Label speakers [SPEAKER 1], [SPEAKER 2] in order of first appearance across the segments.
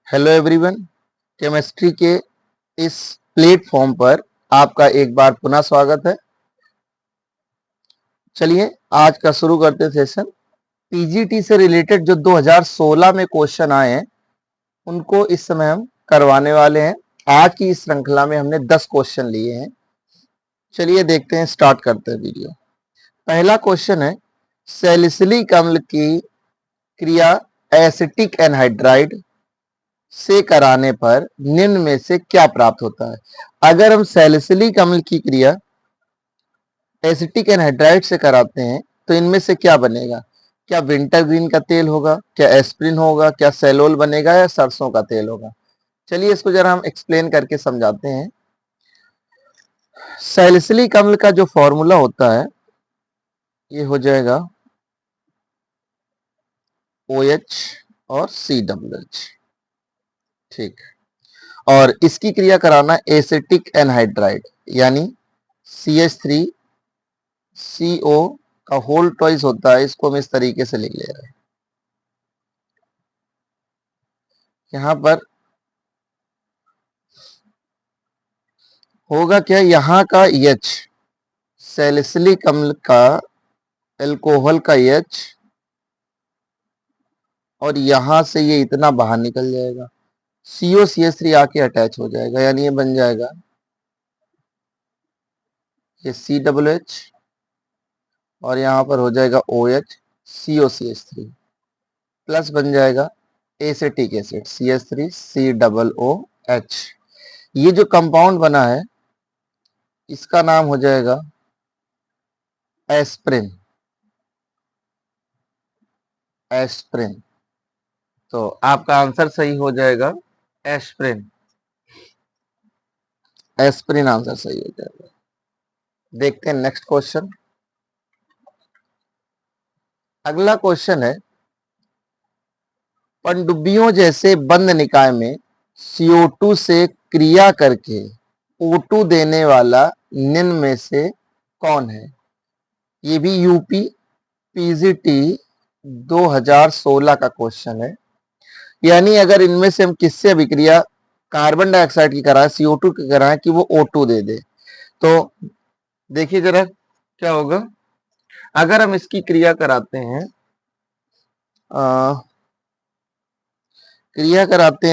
[SPEAKER 1] Hello everyone, chemistry के इस platform पर आपका एक बार पुनः स्वागत है। चलिए आज का शुरू करते हैं सेशन। पीजीटी से रिलेटेड जो 2016 में क्वेश्चन आए हैं उनको इस समय हम करवाने वाले हैं। आज की इस श्रृंखला में हमने 10 क्वेश्चन लिए हैं। चलिए देखते हैं, स्टार्ट करते हैं वीडियो। पहला क्वेश्चन है, सैलिसिलिक अम्ल की क्रिया एसिटिक एनहाइड्राइड से कराने पर निम्न में से क्या प्राप्त होता है। अगर हम सैलिसिलिक अम्ल की क्रिया एसिटिक एनहाइड्राइड से कराते हैं तो इनमें से क्या बनेगा। क्या विंटर ग्रीन का तेल होगा, क्या एस्प्रिन होगा, क्या सेलोल बनेगा या सरसों का तेल होगा। चलिए इसको जरा हम एक्सप्लेन करके समझाते हैं। सैलिसिलिक अम्ल का जो फॉर्मूला होता है ये हो जाएगा OH और COOH। ठीक, और इसकी क्रिया कराना एसिटिक एनहाइड्राइड यानी CH3CO का होल ट्वाइस होता है। इसको हम इस तरीके से लिख ले रहे हैं। यहां पर होगा क्या, यहाँ का H सैलिसिलिक अम्ल का एल्कोहल का H और यहां से ये इतना बाहर निकल जाएगा, COCH3 आके अटैच हो जाएगा, यानी ये बन जाएगा ये COOH और यहाँ पर हो जाएगा OH COCH3 प्लस बन जाएगा एसिटिक एसिड CH3COOH। ये जो कंपाउंड बना है इसका नाम हो जाएगा एस्प्रिन। एस्प्रिन, तो आपका आंसर सही हो जाएगा एस्प्रिन। एस्प्रिन आंसर सही हो जाएगा। देखते हैं नेक्स्ट क्वेश्चन। अगला क्वेश्चन है, पनडुब्बियों जैसे बंद निकाय में CO2 से क्रिया करके O2 देने वाला निम्न में से कौन है। ये भी यूपी पीजीटी 2016 का क्वेश्चन है। यानी अगर इनमें से हम किससे अभिक्रिया कार्बन डाइऑक्साइड की कराएं, CO2 की कराएं कि वो O2 दे दे, तो देखिए जरा क्या होगा। अगर हम इसकी क्रिया कराते हैं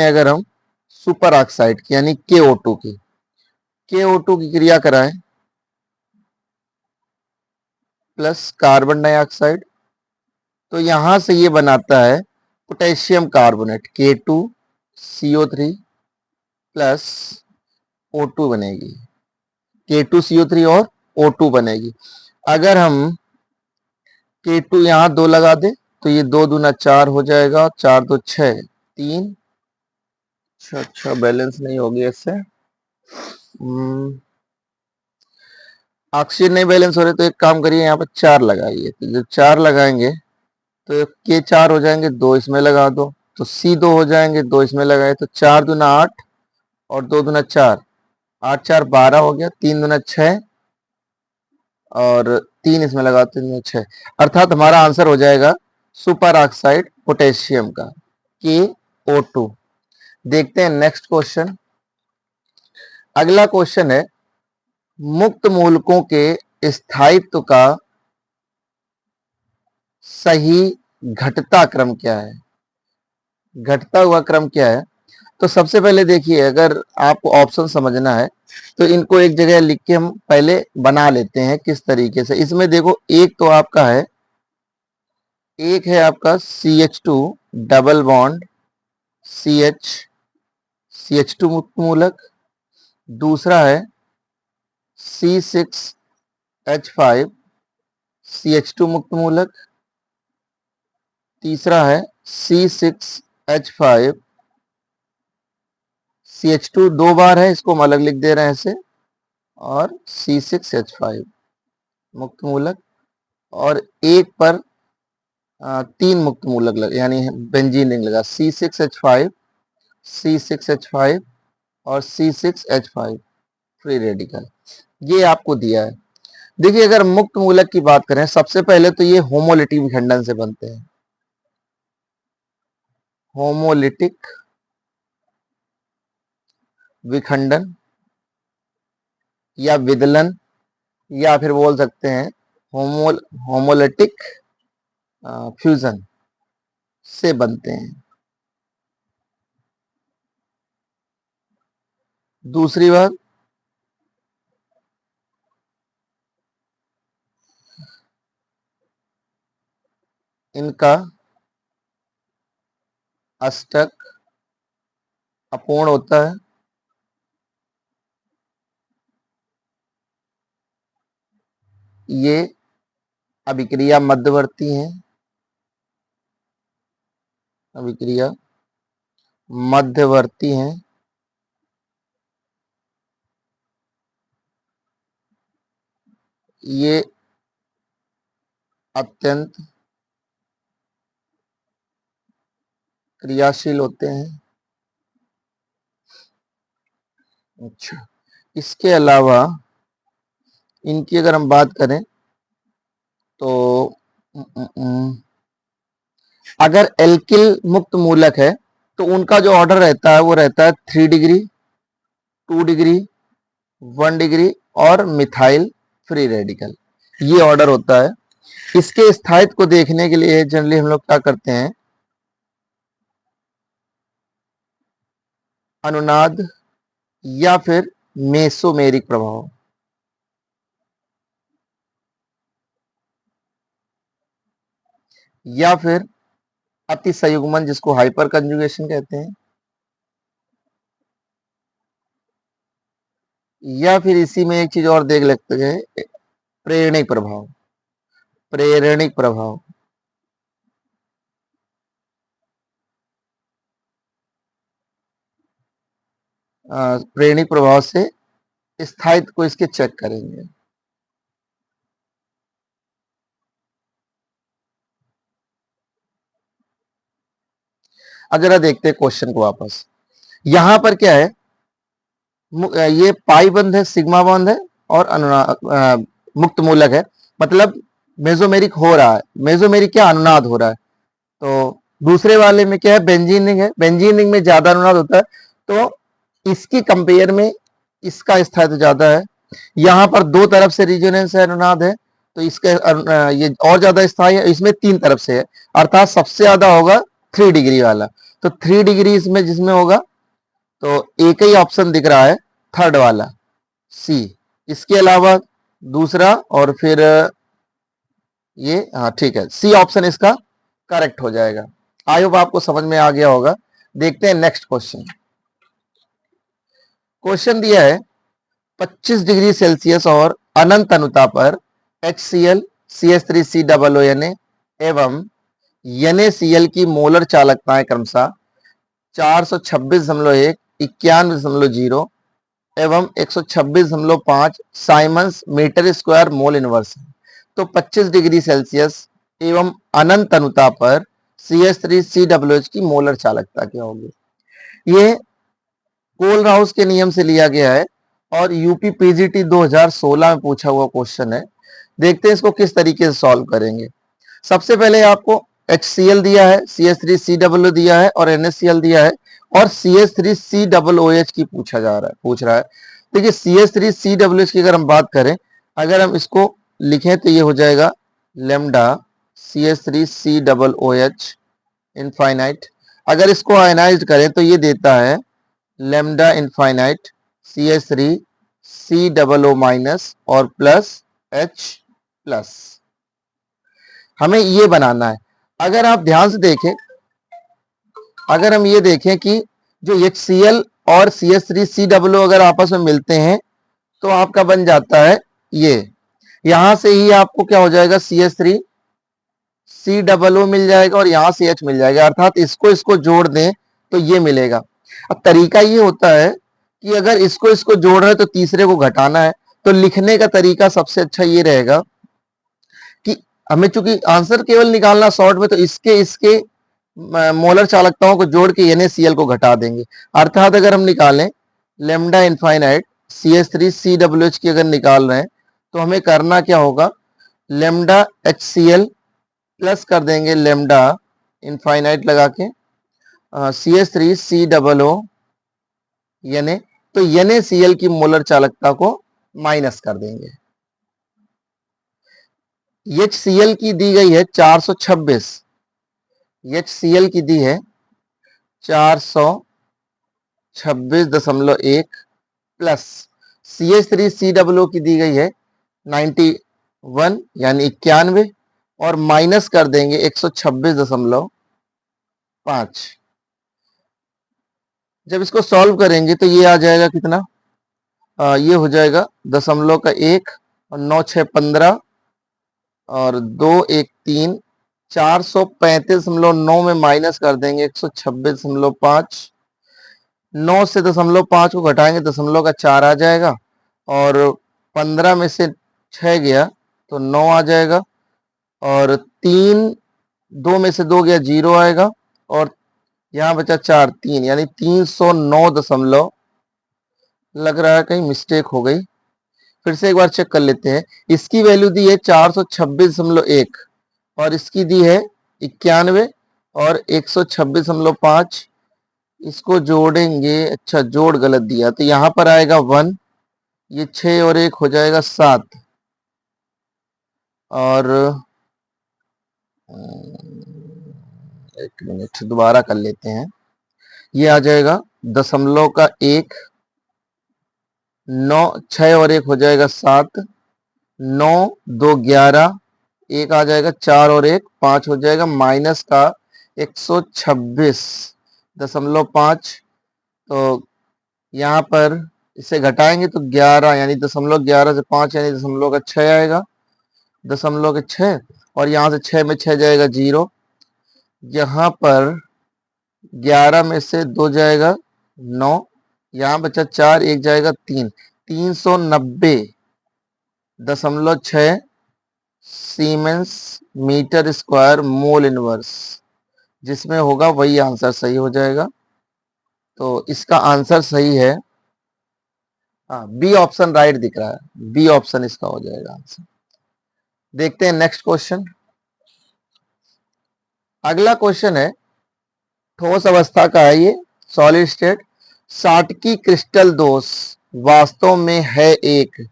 [SPEAKER 1] अगर हम सुपर ऑक्साइड की यानी KO2 की क्रिया कराएं प्लस कार्बन डाइऑक्साइड, तो यहां से ये बनाता है potassium carbonate K2CO3 plus O2 बनेगी। K2CO3 और O2 बनेगी। अगर हम K2 यहाँ 2 लगा दे तो ये 2 दूना 4 हो जाएगा, 4 2 6 3। अच्छा बैलेंस नहीं होगी इससे। ऑक्सीजन नहीं बैलेंस हो रहे तो एक काम करिए, यहाँ पर 4 लगाइए। तो जब 4 लगाएंगे तो के 4 हो जाएंगे, 2 इसमें लगा दो तो C2 हो जाएंगे, 2 इसमें लगाए तो 4 दूना 8 और 2 दूना 4, 8 4 12 हो गया, 3 दूना 6 और 3 इसमें लगाते हैं 6, अर्थात हमारा आंसर हो जाएगा सुपर ऑक्साइड पोटेशियम का KO2। देखते हैं नेक्स्ट क्वेश्चन। अगला क्वेश्चन है, मुक्त मूलकों के स्थायित्व का सही घटता क्रम क्या है। घटता हुआ क्रम क्या है, तो सबसे पहले देखिए, अगर आपको ऑप्शन समझना है तो इनको एक जगह लिख के हम पहले बना लेते हैं किस तरीके से। इसमें देखो, एक है आपका CH2 डबल बॉन्ड CH2 मुक्त मूलक, दूसरा है C6H5 CH2 मुक्त मूलक, तीसरा है C6H5 CH2 दो बार है, इसको हम अलग लिख दे रहे हैं ऐसे, और C6H5 मुक्त मूलक, और एक पर 3 मुक्त मूलक लग यानी बेंजीन रिंग लगा C6H5 C6H5 और C6H5 फ्री रेडिकल। ये आपको दिया है। देखिए अगर मुक्त मूलक की बात करें, सबसे पहले तो ये होमोलिटिक विखंडन से बनते हैं। होमोलिटिक विखंडन या विदलन या फिर बोल सकते हैं होमोलिटिक फ्यूजन से बनते हैं। दूसरी बात, इनका अष्टक अपूर्ण होता है। ये अभिक्रिया मध्यवर्ती हैं, अभिक्रिया मध्यवर्ती हैं। ये अत्यंत क्रियाशील होते हैं। अच्छा, इसके अलावा इनकी अगर हम बात करें तो अगर एल्किल मुक्त मूलक है तो उनका जो ऑर्डर रहता है वो रहता है 3 डिग्री, 2 डिग्री, 1 डिग्री और मिथाइल फ्री रेडिकल, ये ऑर्डर होता है। इसके स्थायित्व को देखने के लिए जनरली हम लोग क्या करते हैं, अनुनाद या फिर मेसोमेरिक प्रभाव, या फिर अतिसंयुग्मन जिसको हाइपर कंजुगेशन कहते हैं, या फिर इसी में एक चीज और देख लेते हैं, प्रेरणिक प्रभाव, प्रेरणिक प्रभाव। प्रेरणिक प्रभाव से स्थायित्व को इसके चेक करेंगे। अगर देखते हैं क्वेश्चन को वापस, यहां पर क्या है, ये पाई बंध है, सिग्मा बंध है और मुक्त मूलक है, मतलब मेसोमेरिक हो रहा है। मेसोमेरिक क्या, अनुनाद हो रहा है। तो दूसरे वाले में क्या है, बेंजीन रिंग है, बेंजीन रिंग में ज्यादा अनुनाद होता है, तो इसकी कंपेयर में इसका स्थायित्व ज्यादा है। यहां पर दो तरफ से रिजोनेंस है, अनुनाद है, तो इसका ये और ज्यादा स्थायी है। इसमें तीन तरफ से है, अर्थात सबसे ज्यादा होगा 3 डिग्री वाला। तो 3 डिग्री इसमें जिसमें होगा, तो एक ही ऑप्शन दिख रहा है, थर्ड वाला सी। इसके अलावा दूसरा और फिर ये, हाँ ठीक है, सी ऑप्शन इसका करेक्ट हो जाएगा। आई होप आपको समझ में आ गया होगा। देखते हैं नेक्स्ट क्वेश्चन। क्वेश्चन दिया है 25 डिग्री सेल्सियस और अनंत अनुता पर HCl CH3COO एवं NaCl की मोलर चालकताएं क्रमशः 426.1, 91.0 एवं 126.5 siemens metre square mole inverse है। तो 25 डिग्री सेल्सियस एवं अनंत अनुता पर CH3COOH की मोलर चालकता क्या होगी। ये कोलराउस के नियम से लिया गया है और यूपी पीजीटी 2016 में पूछा हुआ क्वेश्चन है। देखते हैं इसको किस तरीके से सॉल्व करेंगे। सबसे पहले आपको HCl दिया है, CH3COO दिया है और NaCl दिया है और CH3COOH की पूछ रहा है। देखिए CH3COOH की अगर हम बात करें, अगर हम इसको लिखें तो ये हो जाएगा लेमडा CH3COOH इनफाइनाइट। अगर इसको आयनाइज करें तो ये देता है लेमडा इनफाइनाइट CH3COO माइनस और प्लस H प्लस। हमें ये बनाना है। अगर आप ध्यान से देखें, अगर हम ये देखें कि जो HCl और CH3COO अगर आपस में मिलते हैं तो आपका बन जाता है ये, यहां से ही आपको क्या हो जाएगा, CH3COO मिल जाएगा और यहां से H मिल जाएगा, अर्थात इसको इसको जोड़ दें तो ये मिलेगा। अब तरीका ये होता है कि अगर इसको इसको जोड़ रहे हैं तो तीसरे को घटाना है, तो लिखने का तरीका सबसे अच्छा ये रहेगा कि हमें चूंकि आंसर केवल निकालना शॉर्ट में, तो इसके इसके मोलर चालकताओं को जोड़ के NaCl को घटा देंगे। अर्थात अगर हम निकालें लेमडा इनफाइनाइट CH3COOH की अगर निकाल रहे हैं तो हमें करना क्या होगा, लेमडा HCl प्लस कर देंगे लेमडा इनफाइनाइट लगा के CH3COO यानी तो NaCl की मोलर चालकता को माइनस कर देंगे। HCl की दी गई है 426, HCl की दी है 426.1 प्लस CH3COO की दी गई है 91 यानी 91 और माइनस कर देंगे 126.5। जब इसको सॉल्व करेंगे तो ये आ जाएगा कितना, ये हो जाएगा 0.1 और 9 6 15 और 2 1 3, 435.9 में माइनस कर देंगे 126.5। 9 से 0.5 को घटाएंगे 0.4 आ जाएगा और 15 में से 6 गया तो 9 आ जाएगा और 3 2 में से 2 गया 0 आएगा और यहाँ बचा 4 3 यानी 309 दशमलव, लग रहा है कहीं मिस्टेक हो गई, फिर से एक बार चेक कर लेते हैं। इसकी वैल्यू दी है 426.1 और इसकी दी है 91 और 126.5, इसको जोड़ेंगे, अच्छा जोड़ गलत दिया तो यहां पर आएगा 1, ये 6 और 1 हो जाएगा 7 और 1 मिनट दोबारा कर लेते हैं। ये आ जाएगा 0.1, 9 6 और 1 हो जाएगा 7, 9 2 11, 1 आ जाएगा 4 और 1 5 हो जाएगा माइनस का 126.5। तो यहाँ पर इसे घटाएंगे तो 11 यानी 0.11 से 5 यानी 0.6 आएगा, 0.6 और यहाँ से 6 में 6 जाएगा 0, यहाँ पर 11 में से 2 जाएगा 9, यहाँ बचा 4 1 जाएगा 3, 390.6 siemens metre square mole inverse, जिसमें होगा वही आंसर सही हो जाएगा। तो इसका आंसर सही है, हाँ बी ऑप्शन राइट दिख रहा है, बी ऑप्शन इसका हो जाएगा आंसर। देखते हैं नेक्स्ट क्वेश्चन। अगला क्वेश्चन है ठोस अवस्था का है, ये सॉलिड स्टेट। शाटकी क्रिस्टल दोष वास्तव में है एक,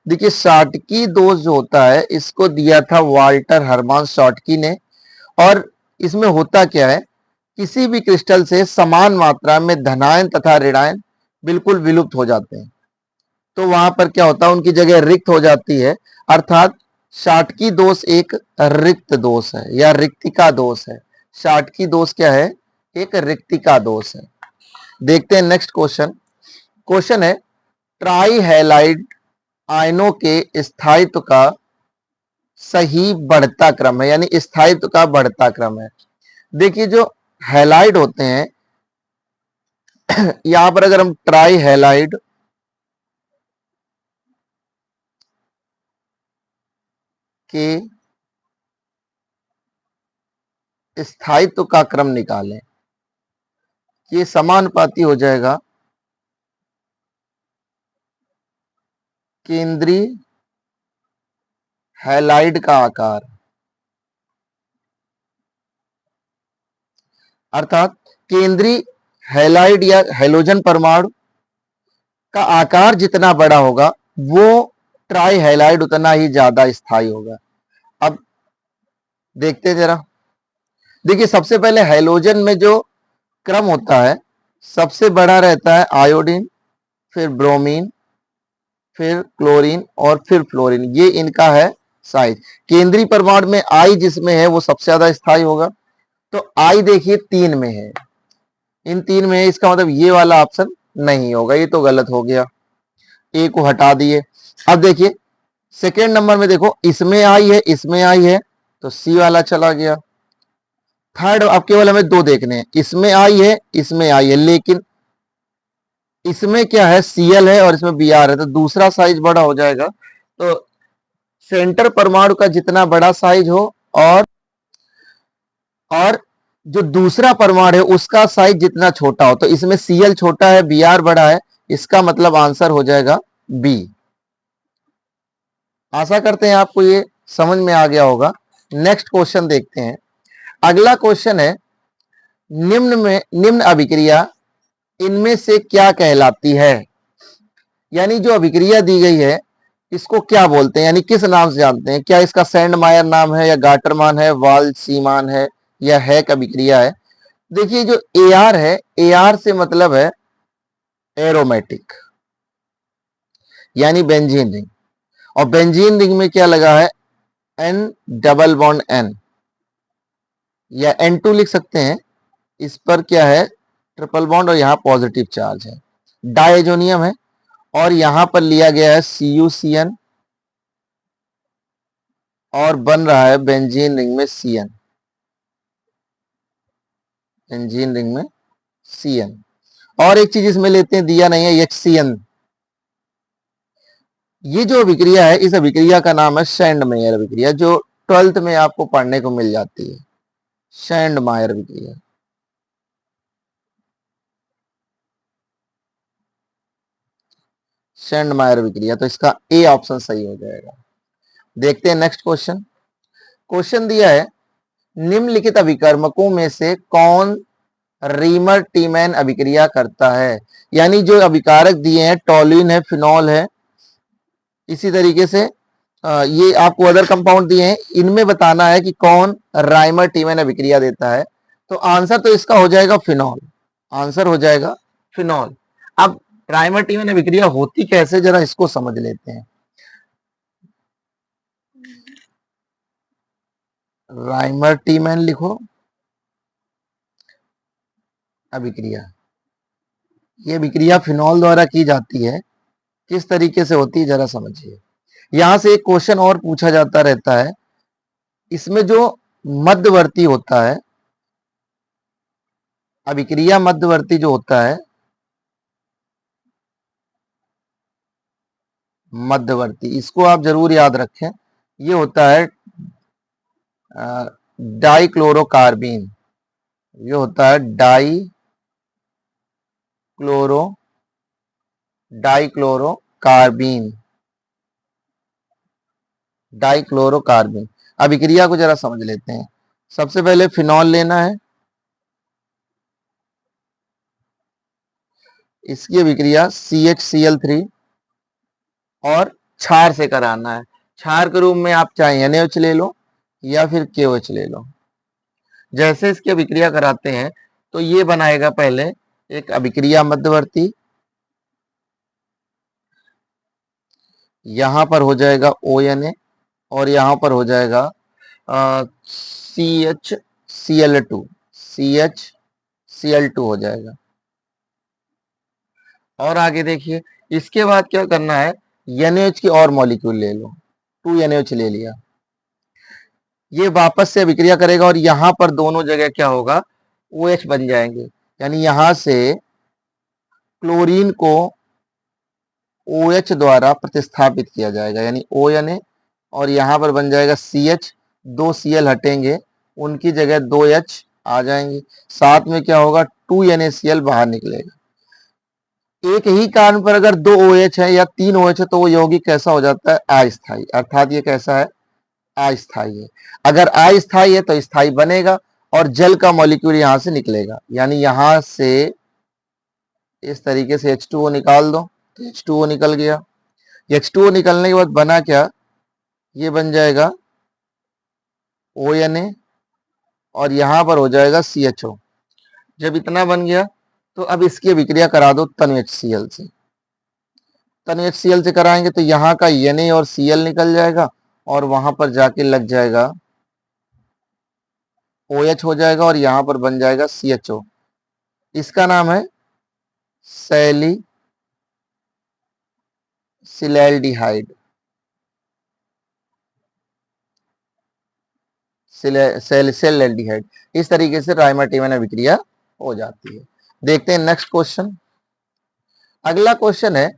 [SPEAKER 1] देखिए शाटकी दोष जो होता है इसको दिया था वाल्टर हरमान शॉटकी ने, और इसमें होता क्या है, किसी भी क्रिस्टल से समान मात्रा में धनायन तथा ऋणायन बिल्कुल विलुप्त हो जाते हैं, तो वहां पर क्या होता है उनकी जगह रिक्त हो जाती है, अर्थात शाटकी दोष एक रिक्त दोष है या रिक्तिका दोष है। शाटकी दोष क्या है, एक रिक्तिका दोष है। देखते हैं नेक्स्ट क्वेश्चन। क्वेश्चन है ट्राई हैलाइड आयनों के स्थायित्व का सही बढ़ता क्रम है, यानी स्थायित्व का बढ़ता क्रम है। देखिए जो हैलाइड होते हैं, यहां पर अगर हम ट्राई हैलाइड के स्थायित्व का क्रम निकालें, ये समानुपाती हो जाएगा केंद्रीय हैलाइड का आकार, अर्थात केंद्रीय हैलाइड या हैलोजन परमाणु का आकार जितना बड़ा होगा वो ट्राई हैलाइड उतना ही ज्यादा स्थायी होगा। अब देखते जरा, देखिए सबसे पहले हैलोजन में जो क्रम होता है सबसे बड़ा रहता है आयोडीन, फिर ब्रोमीन, फिर क्लोरीन और फिर फ्लोरीन, ये इनका है साइज। केंद्रीय परमाणु में आई जिसमें है वो सबसे ज्यादा स्थायी होगा, तो आई देखिए 3 में है, इन 3 में है, इसका मतलब ये वाला ऑप्शन नहीं होगा, ये तो गलत हो गया, ए को हटा दिए। अब देखिए सेकेंड नंबर में देखो इसमें आई है इसमें आई है, तो सी वाला चला गया। थर्ड अब केवल हमें 2 देखने हैं, इसमें आई है इसमें आई है, लेकिन इसमें क्या है Cl है और इसमें Br है, तो दूसरा साइज बड़ा हो जाएगा। तो सेंटर परमाणु का जितना बड़ा साइज हो और जो दूसरा परमाणु है उसका साइज जितना छोटा हो, तो इसमें Cl छोटा है Br बड़ा है, इसका मतलब आंसर हो जाएगा बी। आशा करते हैं आपको ये समझ में आ गया होगा। नेक्स्ट क्वेश्चन देखते हैं। अगला क्वेश्चन है निम्न अभिक्रिया इनमें से क्या कहलाती है। यानी जो अभिक्रिया दी गई है इसको क्या बोलते हैं, यानी किस नाम से जानते हैं? क्या इसका सैंडमायर नाम है, या गाटरमान है, वाल्सीमान है, या हैक अभिक्रिया है? देखिए जो AR है, AR से मतलब है एरोमेटिक, यानी बेंजीन रिंग। और बेंजीन रिंग में क्या लगा है? N डबल बॉन्ड N, या N2 लिख सकते हैं। इस पर क्या है? ट्रिपल बॉन्ड, और यहां पॉजिटिव चार्ज है, डायजोनियम है। और यहां पर लिया गया है CuCN, और बन रहा है बेंजीन रिंग में CN, बेंजीन रिंग में CN। और एक चीज इसमें लेते हैं, दिया नहीं है, HCN। ये जो अभिक्रिया है, इस अभिक्रिया का नाम है सैंडमेयर अभिक्रिया, जो 12th में आपको पढ़ने को मिल जाती है, सैंडमायर अभिक्रिया। सैंडमायर अभिक्रिया, तो इसका ए ऑप्शन सही हो जाएगा। देखते हैं नेक्स्ट क्वेश्चन। क्वेश्चन दिया है, निम्नलिखित अभिकर्मकों में से कौन रीमर टीमैन अभिक्रिया करता है? यानी जो अभिकारक दिए हैं, टोल्यूइन है, फिनॉल है, इसी तरीके से ये आपको अदर कंपाउंड दिए हैं, इनमें बताना है कि कौन राइमर टीमैन अभिक्रिया देता है। तो आंसर तो इसका हो जाएगा फिनॉल, आंसर हो जाएगा फिनॉल। अब राइमर टीमैन अभिक्रिया होती कैसे, जरा इसको समझ लेते हैं। राइमर टीमैन लिखो अभिक्रिया, ये अभिक्रिया फिनॉल द्वारा की जाती है। किस तरीके से होती है जरा समझिए। यहां से एक क्वेश्चन और पूछा जाता रहता है, इसमें जो मध्यवर्ती होता है, अभिक्रिया मध्यवर्ती जो होता है, मध्यवर्ती, इसको आप जरूर याद रखें, ये होता है डाइक्लोरोकार्बीन, ये होता है डाइक्लोरोकार्बीन, डाइक्लोरोकार्बीन। अभिक्रिया को जरा समझ लेते हैं। सबसे पहले फिनॉल लेना है, इसकी अभिक्रिया CHCl3 और क्षार से कराना है। क्षार के रूप में आप चाहे NaOH ले लो या फिर KOH ले लो। जैसे इसकी अभिक्रिया कराते हैं तो ये बनाएगा पहले एक अभिक्रिया मध्यवर्ती, यहां पर हो जाएगा ONA, और यहां पर हो जाएगा CHCl2, CHCl2 हो जाएगा। और आगे देखिए, इसके बाद क्या करना है, NaOH की और मॉलिक्यूल ले लो, 2NaOH ले लिया, ये वापस से अभिक्रिया करेगा और यहां पर दोनों जगह क्या होगा, OH बन जाएंगे। यानी यहां से क्लोरीन को OH द्वारा प्रतिस्थापित किया जाएगा, यानी ONA, और यहां पर बन जाएगा CH, दो Cl हटेंगे, उनकी जगह 2H आ जाएंगे, साथ में क्या होगा, 2NaCl बाहर निकलेगा। एक ही कारण पर अगर 2 OH है या 3 OH है तो वो यौगिक कैसा हो जाता है, अस्थायी, अर्थात ये कैसा है, अस्थायी है। अगर अस्थायी है तो स्थायी बनेगा, और जल का मॉलिक्यूल यहां से निकलेगा, यानी यहां से इस तरीके से H2O निकाल दो, तो H2O निकल गया। H2O निकलने के बाद बना क्या, ये बन जाएगा ONA, और यहां पर हो जाएगा CHO। जब इतना बन गया तो अब इसकी अभिक्रिया करा दो तनु HCl से, तनु HCl से कराएंगे तो यहाँ का Na और Cl निकल जाएगा, और वहां पर जाके लग जाएगा OH हो जाएगा, और यहां पर बन जाएगा CHO। इसका नाम है सैली सिलैल्डिहाइड, सेल्डिहाइड। इस तरीके से राइमर अभिक्रिया हो जाती है। देखते हैं नेक्स्ट क्वेश्चन। अगला क्वेश्चन है,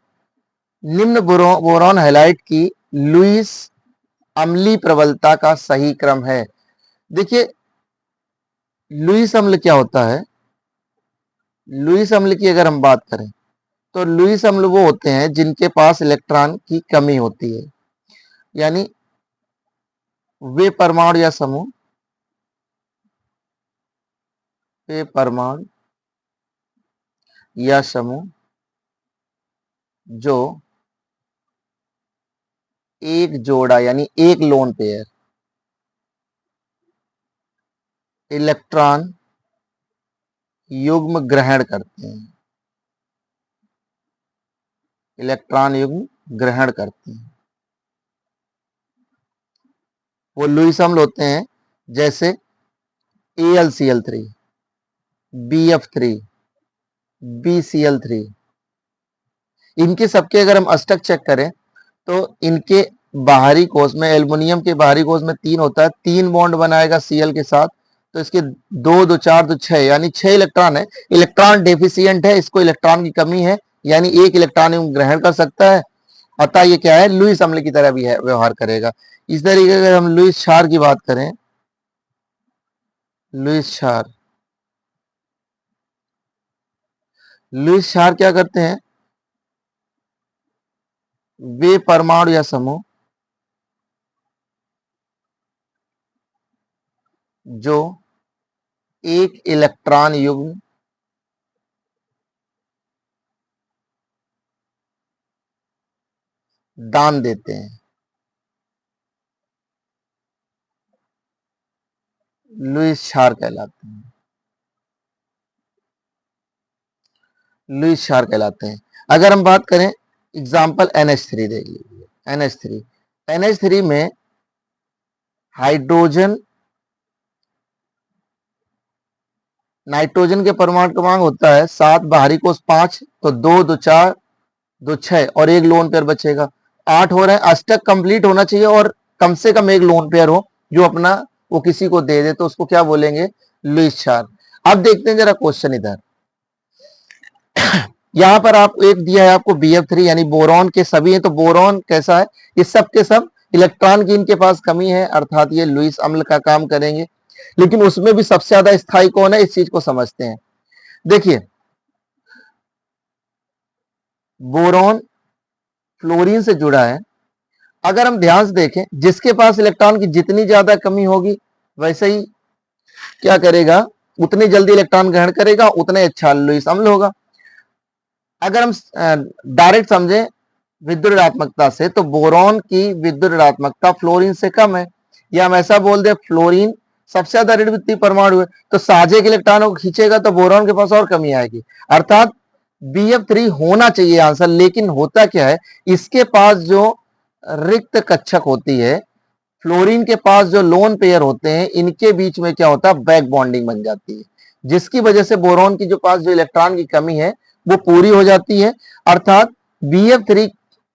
[SPEAKER 1] निम्न बोरॉन हैलाइड की लुईस अम्लीय प्रबलता का सही क्रम है। देखिए लुईस अम्ल क्या होता है, लुईस अम्ल की अगर हम बात करें तो लुईस अम्ल वो होते हैं जिनके पास इलेक्ट्रॉन की कमी होती है, यानी वे परमाणु या समूह, वे परमाणु या समूह जो एक जोड़ा यानी एक लोन पेयर इलेक्ट्रॉन युग्म ग्रहण करते हैं, इलेक्ट्रॉन युग्म ग्रहण करते हैं, वो लुईस अम्ल होते हैं, जैसे AlCl3, BF3, BCl3। इनके सबके अगर हम अष्टक चेक करें तो इनके बाहरी कोष में, एल्युमिनियम के बाहरी कोष में 3 होता है, 3 बॉन्ड बनाएगा Cl के साथ, तो इसके 2 2 4 2 6 यानी 6 इलेक्ट्रॉन है। इलेक्ट्रॉन डेफिशिएंट है, इसको इलेक्ट्रॉन की कमी है, यानी एक इलेक्ट्रॉन ग्रहण कर सकता है, अतः ये क्या है, लुईस अम्ल की तरह भी है, व्यवहार करेगा। इस तरीके अगर हम लुईस क्षार की बात करें, लुईस क्षार, लुईस क्षार क्या करते हैं, वे परमाणु या समूह जो एक इलेक्ट्रॉन युग्म दान देते हैं, लुईस क्षार कहलाते हैं, लुईस क्षार कहलाते हैं। अगर हम बात करें एग्जाम्पल NH3 देख लीजिए, NH3, NH3 में हाइड्रोजन, नाइट्रोजन के परमाणु क्रमांक होता है 7, बाहरी कोष 5, तो 2 2 4 2 6 और एक लोन पेयर बचेगा, 8 हो रहे हैं। अष्टक कंप्लीट होना चाहिए और कम से कम एक लोन पेयर हो जो अपना वो किसी को दे दे, तो उसको क्या बोलेंगे, लुईस क्षार। अब देखते हैं जरा क्वेश्चन इधर, यहां पर आप एक दिया है आपको BF3 यानी बोरॉन के सभी हैं, तो बोरॉन कैसा है, ये सब के सब इलेक्ट्रॉन की इनके पास कमी है, अर्थात ये लुईस अम्ल का काम करेंगे। लेकिन उसमें भी सबसे ज्यादा स्थायी कौन है, इस चीज को समझते हैं। देखिए बोरॉन फ्लोरीन से जुड़ा है, अगर हम ध्यान से देखें, जिसके पास इलेक्ट्रॉन की जितनी ज्यादा कमी होगी वैसे ही क्या करेगा, उतनी जल्दी इलेक्ट्रॉन ग्रहण करेगा, उतने अच्छा लुईस अम्ल होगा। अगर हम डायरेक्ट समझें विद्युत ऋणात्मकता से, तो बोरॉन की विद्युत ऋणात्मकता फ्लोरीन से कम है, या हम ऐसा बोल दे फ्लोरीन सबसे ज्यादा ऋण वित्तीय परमाणु है, तो साझे के इलेक्ट्रॉनों को खींचेगा तो बोरॉन के पास और कमी आएगी, अर्थात BF3 होना चाहिए आंसर। लेकिन होता क्या है, इसके पास जो रिक्त कक्षक होती है, फ्लोरीन के पास जो लोन पेयर होते हैं, इनके बीच में क्या होता है, बैक बॉन्डिंग बन जाती है, जिसकी वजह से बोरॉन की जो पास जो इलेक्ट्रॉन की कमी है वो पूरी हो जाती है, अर्थात BF3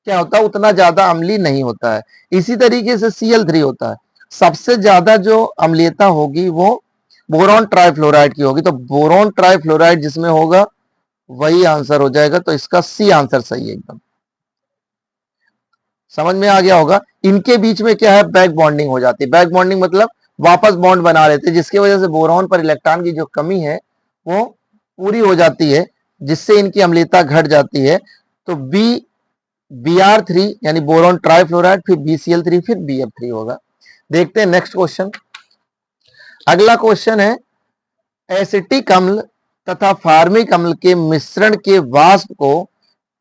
[SPEAKER 1] क्या होता है, उतना ज्यादा अम्लीय नहीं होता है। इसी तरीके से Cl3 होता है, सबसे ज्यादा जो अम्लीयता होगी वो बोरॉन ट्राइफ्लोराइड की होगी, तो बोरॉन ट्राइफ्लोराइड जिसमें होगा वही आंसर हो जाएगा, तो इसका C आंसर सही है एकदम। समझ में आ गया होगा, इनके बीच में क्या है, बैक बॉन्डिंग हो जाती है, बैक बॉन्डिंग मतलब वापस बॉन्ड बना लेते हैं, जिसकी वजह से बोरॉन पर इलेक्ट्रॉन की जो कमी है वो पूरी हो जाती है, जिससे इनकी अम्लीयता घट जाती है। तो Br3 यानी बोरॉन ट्राइफ्लोराइड, फिर BCl3, फिर BF3 होगा। देखते हैं नेक्स्ट क्वेश्चन। अगला क्वेश्चन है, एसिटिक अम्ल तथा फार्मिक अम्ल के मिश्रण के वाष्प को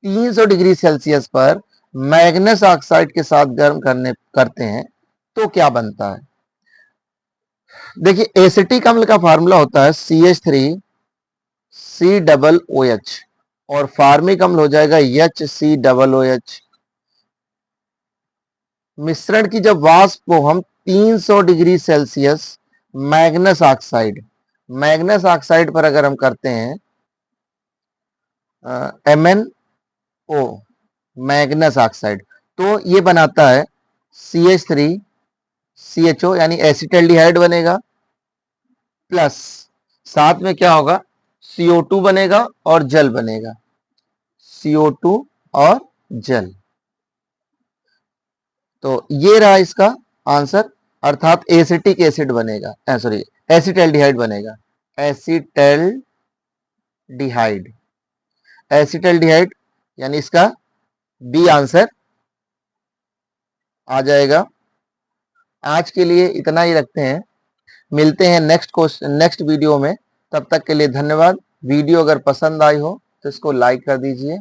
[SPEAKER 1] 300 डिग्री सेल्सियस पर मैग्नेस ऑक्साइड के साथ गर्म करते हैं तो क्या बनता है। देखिए एसिटिक अम्ल का फार्मूला होता है CH3COOH और फार्मिक अम्ल हो जाएगा HCOOH। मिश्रण की जब वाष्प को हम 300 डिग्री सेल्सियस मैग्नेस ऑक्साइड, मैग्नेस ऑक्साइड पर अगर हम करते हैं MnO मैग्नेस ऑक्साइड, तो ये बनाता है CH3CHO यानी एसिटल्डिहाइड बनेगा, प्लस साथ में क्या होगा, CO2 बनेगा और जल बनेगा, CO2 और जल। तो ये रहा इसका आंसर, अर्थात एसिटिक एसिड बनेगा, सॉरी एसिटल्डिहाइड बनेगा, एसिटल्डिहाइड, एसिटल्डिहाइड यानी इसका बी आंसर आ जाएगा। आज के लिए इतना ही रखते हैं, मिलते हैं नेक्स्ट क्वेश्चन नेक्स्ट वीडियो में, तब तक के लिए धन्यवाद। वीडियो अगर पसंद आई हो तो इसको लाइक कर दीजिए।